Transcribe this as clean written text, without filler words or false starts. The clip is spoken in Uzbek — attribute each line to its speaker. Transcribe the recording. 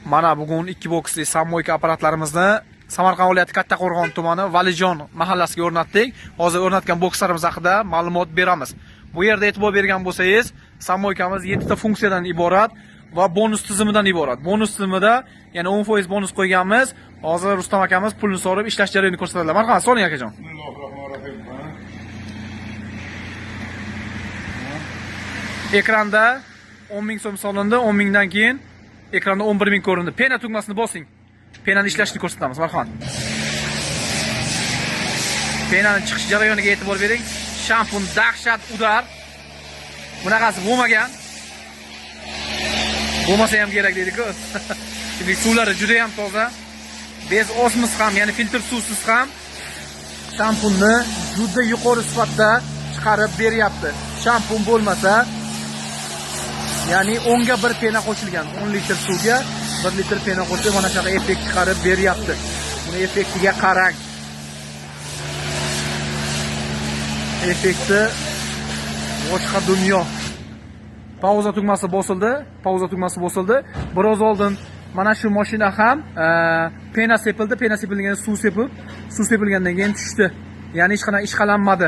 Speaker 1: Mana bugun 2 boksli sammoyka apparatlarimizni Samarqand viloyati Kattaqo'rg'on tumani Valijon mahallasiga o'rnatdik. Hozir o'rnatgan bokslarimiz haqida ma'lumot beramiz. Bu yerda e'tibor bergan bo'lsangiz, sammoykamiz 7 ta funksiyadan iborat va bonus tizimidan iborat. Bonus tizimida, ya'ni 10% bonus qo'yganmiz. Hozir Rustam akamiz pulni so'rab ishlash jarayonini ko'rsatadilar. Marhamat, so'ring akajon. Ekranda 10 ming so'm solindi, 10 mingdan keyin ekranda 11 ming ko'rindi. Pena tugmasini bosing. Penani ishlashini ko'rsatamiz, marhamat. Penani chiqish jarayoniga e'tibor bering. Shampun dahshat udar. Bunaqasi bo'lmagan. Bo'lmasa ham kerak deydi-ku. Chunki suvlari juda ham toza. Bez osmos ham, ya'ni filtr suvsiz ham shampunni juda yuqori sifatda chiqarib beryapti. Shampun bo'lmasa, ya'ni 10 ga 1 pena qo'shilgan. 10 litr suvga 1 litr pena qo'shib mana shunaqa effekt chiqarib beryapti. Buni effektiga qarang. Effekti boshqa dunyo. Pauza tugmasi bosildi. Biroz oldin mana shu mashina ham pena sepildi, pena sepilgandan suv sepilgandan keyin tushdi. Ya'ni hech qanday ishqalanmadi.